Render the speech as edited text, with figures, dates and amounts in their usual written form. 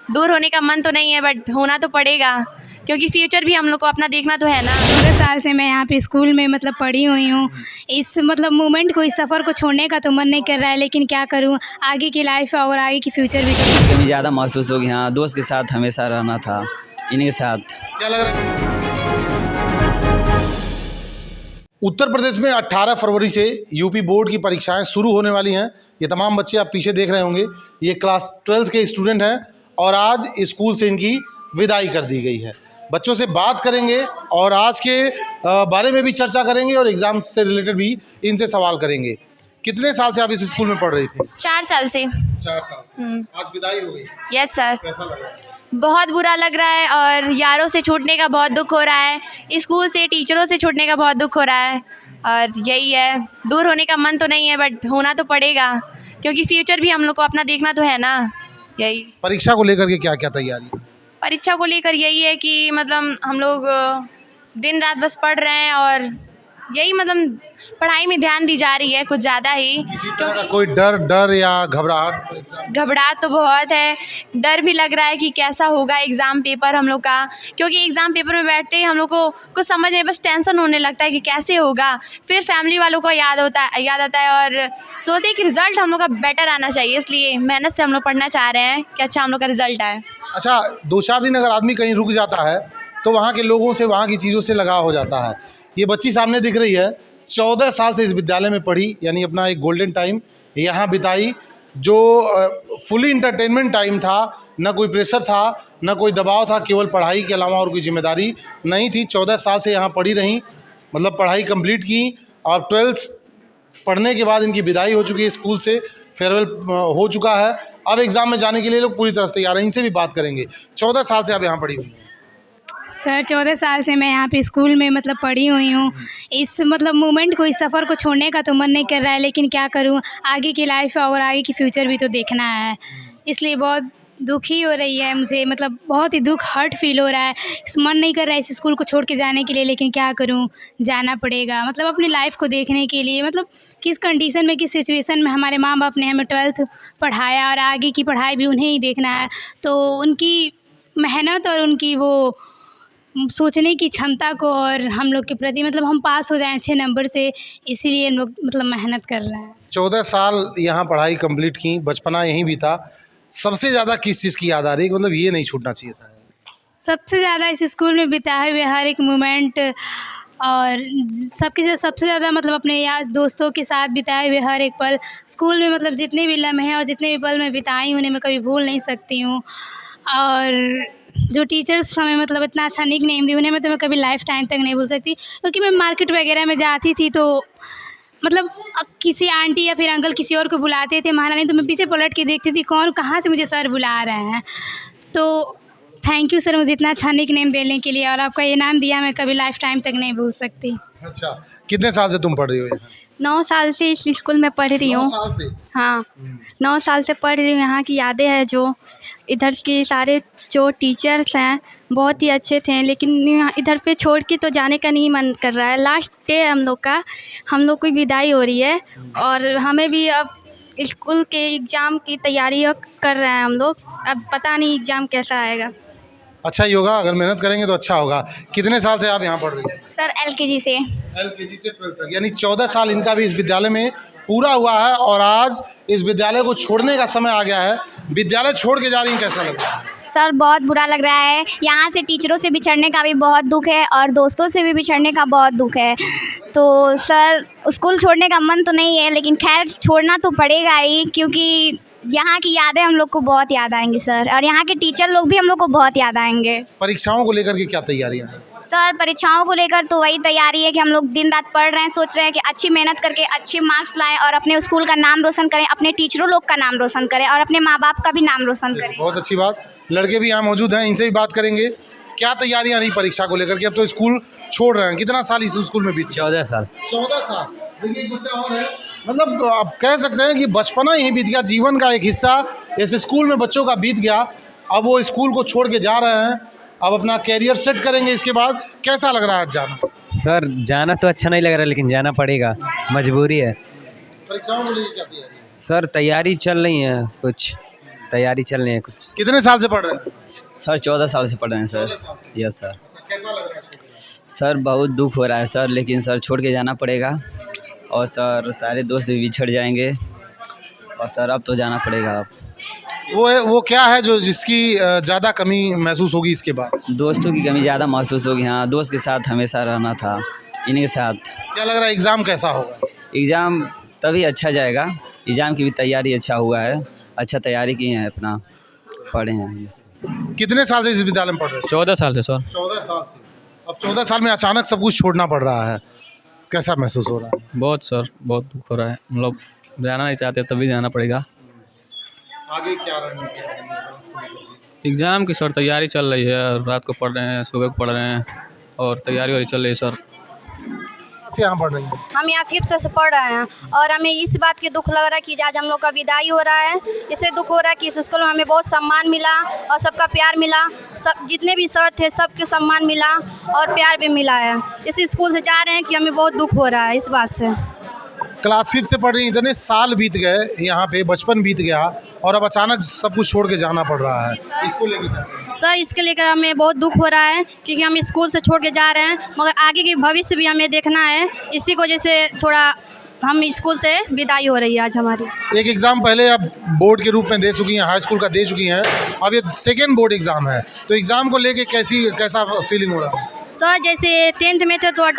दूर होने का मन तो नहीं है, बट होना तो पड़ेगा क्योंकि फ्यूचर भी हम लोग को अपना देखना तो है ना। 14 साल से मैं यहाँ पे स्कूल में मतलब पढ़ी हुई हूँ। इस मतलब मोमेंट को, इस सफ़र को छोड़ने का तो मन नहीं कर रहा है, लेकिन क्या करूँ, आगे की लाइफ और आगे की फ्यूचर भी तो। कहीं ज़्यादा महसूस होगी। हाँ, दोस्त के साथ हमेशा रहना था, इन्हीं के साथ। क्या लग रहा है? उत्तर प्रदेश में 18 फरवरी से यूपी बोर्ड की परीक्षाएं शुरू होने वाली हैं। ये तमाम बच्चे आप पीछे देख रहे होंगे, ये क्लास 12th के स्टूडेंट हैं और आज स्कूल से इनकी विदाई कर दी गई है। बच्चों से बात करेंगे और आज के बारे में भी चर्चा करेंगे और एग्ज़ाम से रिलेटेड भी इनसे सवाल करेंगे। कितने साल से आप इस स्कूल में पढ़ रही थी? 4 साल से। 4 साल से। आज विदाई हो गई। Yes sir. कैसा लग रहा है? बहुत बुरा लग रहा है और यारों से छूटने का बहुत दुख हो रहा है, स्कूल से, टीचरों से छूटने का बहुत दुख हो रहा है और यही है, दूर होने का मन तो नहीं है, बट होना तो पड़ेगा क्योंकि फ्यूचर भी हम लोग को अपना देखना तो है ना। यही परीक्षा को लेकर के क्या क्या तैयारी? परीक्षा को लेकर यही है कि मतलब हम लोग दिन रात बस पढ़ रहे हैं और यही मतलब पढ़ाई में ध्यान दी जा रही है कुछ ज़्यादा ही। किसी तरह का कोई डर या घबराहट? घबराहट तो बहुत है, डर भी लग रहा है कि कैसा होगा एग्ज़ाम पेपर हम लोग का, क्योंकि एग्ज़ाम पेपर में बैठते ही हम लोग को कुछ समझ नहीं, बस टेंशन होने लगता है कि कैसे होगा। फिर फैमिली वालों को याद आता है और सोचते हैं कि रिज़ल्ट हम लोग का बेटर आना चाहिए, इसलिए मेहनत से हम लोग पढ़ना चाह रहे हैं कि अच्छा हम लोग का रिज़ल्ट आए। अच्छा, 2-4 दिन अगर आदमी कहीं रुक जाता है तो वहाँ के लोगों से, वहाँ की चीज़ों से लगाव हो जाता है। ये बच्ची सामने दिख रही है, 14 साल से इस विद्यालय में पढ़ी, यानी अपना एक गोल्डन टाइम यहाँ बिताई, जो फुली इंटरटेनमेंट टाइम था। ना कोई प्रेशर था, ना कोई दबाव था, केवल पढ़ाई के अलावा और कोई जिम्मेदारी नहीं थी। 14 साल से यहाँ पढ़ी रहीं, मतलब पढ़ाई कंप्लीट की और 12th पढ़ने के बाद इनकी विदाई हो चुकी है, स्कूल से फेयरवेल हो चुका है। अब एग्ज़ाम में जाने के लिए लोग पूरी तरह से तैयार हैं। इनसे भी बात करेंगे। 14 साल से आप यहाँ पढ़ी हुई हैं? सर 14 साल से मैं यहाँ पे स्कूल में मतलब पढ़ी हुई हूँ। इस मतलब मोमेंट को, इस सफ़र को छोड़ने का तो मन नहीं कर रहा है, लेकिन क्या करूँ, आगे की लाइफ और आगे की फ्यूचर भी तो देखना है, इसलिए बहुत दुखी हो रही है मुझे, मतलब बहुत ही दुख, हर्ट फील हो रहा है। मन नहीं कर रहा है इस स्कूल को छोड़ के जाने के लिए, लेकिन क्या करूँ, जाना पड़ेगा। मतलब अपनी लाइफ को देखने के लिए, मतलब किस कंडीशन में, किस सिचुएशन में हमारे माँ बाप ने हमें 12th पढ़ाया और आगे की पढ़ाई भी उन्हें ही देखना है, तो उनकी मेहनत और उनकी वो सोचने की क्षमता को और हम लोग के प्रति, मतलब हम पास हो जाएं अच्छे नंबर से, इसीलिए हम लोग मतलब मेहनत कर रहे हैं। 14 साल यहाँ पढ़ाई कंप्लीट की, बचपना यहीं बीता। सबसे ज़्यादा किस चीज़ की याद आ रही है, मतलब ये नहीं छूटना चाहिए था? सबसे ज़्यादा इस स्कूल में बिताए हुए हर एक मोमेंट और सबसे ज़्यादा मतलब अपने यार दोस्तों के साथ बिताए हुए हर एक पल, स्कूल में मतलब जितने भी लम्हे हैं और जितने भी पल मैं बिताई उन्हें मैं कभी भूल नहीं सकती हूँ। और जो टीचर्स हमें मतलब इतना अच्छा निक नेम दी, उन्हें मैं कभी लाइफ टाइम तक नहीं भूल सकती, क्योंकि मैं मार्केट वगैरह में जाती थी तो मतलब किसी आंटी या फिर अंकल किसी और को बुलाते थे महारानी, तो मैं पीछे पलट के देखती थी कौन कहाँ से मुझे सर बुला रहे हैं। तो थैंक यू सर मुझे इतना अच्छा निक नेम देने के लिए, और आपका ये नाम दिया मैं कभी लाइफ टाइम तक नहीं भूल सकती। अच्छा, कितने साल से तुम पढ़ रही हो यहाँ? 9 साल से इस स्कूल में पढ़ रही 9 हूँ। साल से? हाँ, 9 साल से पढ़ रही हूँ। यहाँ की यादें हैं, जो इधर के सारे जो टीचर्स हैं बहुत ही अच्छे थे, लेकिन यहाँ इधर पे छोड़ के तो जाने का नहीं मन कर रहा है। लास्ट डे हम लोग का, हम लोग की विदाई हो रही है और हमें भी अब स्कूल के एग्ज़ाम की तैयारी कर रहे हैं हम लोग। अब पता नहीं एग्ज़ाम कैसा आएगा। अच्छा ही होगा, अगर मेहनत करेंगे तो अच्छा होगा। कितने साल से आप यहाँ पढ़ रही हैं? सर LKG से। LKG से 12th तक, यानी 14 साल इनका भी इस विद्यालय में पूरा हुआ है और आज इस विद्यालय को छोड़ने का समय आ गया है। विद्यालय छोड़ के जा रही हैं, कैसा लग रहा है? सर बहुत बुरा लग रहा है, यहाँ से टीचरों से बिछड़ने का भी बहुत दुख है और दोस्तों से भी बिछड़ने का बहुत दुख है। तो सर स्कूल छोड़ने का मन तो नहीं है, लेकिन खैर छोड़ना तो पड़ेगा ही, क्योंकि यहाँ की यादें हम लोग को बहुत याद आएंगी सर, और यहाँ के टीचर लोग भी हम लोग को बहुत याद आएंगे। परीक्षाओं को लेकर के क्या तैयारियां हैं? सर परीक्षाओं को लेकर तो वही तैयारी है कि हम लोग दिन रात पढ़ रहे हैं, सोच रहे हैं कि अच्छी मेहनत करके अच्छे मार्क्स लाएं और अपने स्कूल का नाम रोशन करें, अपने टीचरों लोग का नाम रोशन करें और अपने माँ बाप का भी नाम रोशन करें। बहुत अच्छी बात। लड़के भी यहाँ मौजूद हैं, इनसे भी बात करेंगे। क्या तैयारियां रही परीक्षा को लेकर के? अब तो स्कूल छोड़ रहे हैं, कितना साल इस स्कूल में बीते? 14 साल। 14 साल। देखिए एक बच्चा और है, मतलब आप कह सकते हैं कि बचपना यहीं बीत गया, जीवन का एक हिस्सा इस स्कूल में बच्चों का बीत गया। अब वो स्कूल को छोड़ के जा रहे हैं, अब अपना कैरियर सेट करेंगे। इसके बाद कैसा लग रहा है जाना? सर जाना तो अच्छा नहीं लग रहा, लेकिन जाना पड़ेगा, मजबूरी है। परीक्षाओं को लेकर क्या तैयारी है? सर तैयारी चल रही है कुछ। तैयारी चल रही है कुछ। कितने साल से पढ़ रहे हैं? सर 14 साल से पढ़ रहे हैं सर। 14 साल से। Yes sir. अच्छा, कैसा लग रहा है छोड़ के? सर बहुत दुख हो रहा है सर, लेकिन सर छोड़ के जाना पड़ेगा। और सर सारे दोस्त भी बिछड़ जाएंगे, और सर अब तो जाना पड़ेगा। अब वो क्या है जो जिसकी ज़्यादा कमी महसूस होगी इसके बाद? दोस्तों की कमी ज़्यादा महसूस होगी। हाँ, दोस्त के साथ हमेशा रहना था, इन्हीं के साथ। क्या लग रहा है एग्ज़ाम कैसा होगा? एग्ज़ाम तभी अच्छा जाएगा, एग्ज़ाम की भी तैयारी अच्छा हुआ है, अच्छा तैयारी किए हैं, अपना पढ़े हैं। यस। कितने साल से इस विद्यालय में पढ़ रहे हैं? 14 साल से सर। 14 साल से। अब 14 साल में अचानक सब कुछ छोड़ना पड़ रहा है, कैसा महसूस हो रहा है? बहुत सर, बहुत दुख हो रहा है। हम लोग जाना नहीं चाहते, तभी जाना पड़ेगा। आगे क्या रणनीति है? एग्ज़ाम की सर तैयारी चल रही है, रात को पढ़ रहे हैं, सुबह को पढ़ रहे हैं, और तैयारी वारी चल रही है सर। से यहाँ पढ़ रही हैं? हम यहाँ 5th से पढ़ रहे हैं, और हमें इस बात की दुख लग रहा है कि आज हम लोग का विदाई हो रहा है। इससे दुख हो रहा है कि इस स्कूल में हमें बहुत सम्मान मिला और सबका प्यार मिला, सब जितने भी सर थे सबके सम्मान मिला और प्यार भी मिला है। इस स्कूल से जा रहे हैं कि हमें बहुत दुख हो रहा है इस बात से। क्लास 5 से पढ़ रही, इतने साल बीत गए यहाँ पे, बचपन बीत गया और अब अचानक सब कुछ छोड़ के जाना पड़ रहा है, इसको लेकर क्या कहेंगे? सर इसके लेकर हमें बहुत दुख हो रहा है, क्योंकि हम स्कूल से छोड़ के जा रहे हैं, मगर आगे की भविष्य भी हमें देखना है। इसी की वजह से थोड़ा हम स्कूल से विदाई हो रही है आज हमारी। एक एग्ज़ाम पहले अब बोर्ड के रूप में दे चुकी हैं, हाई स्कूल का दे चुकी हैं, अब ये सेकेंड बोर्ड एग्ज़ाम है, तो एग्ज़ाम को लेके कैसा फीलिंग हो रहा है? सर जैसे 10th में थे तो डर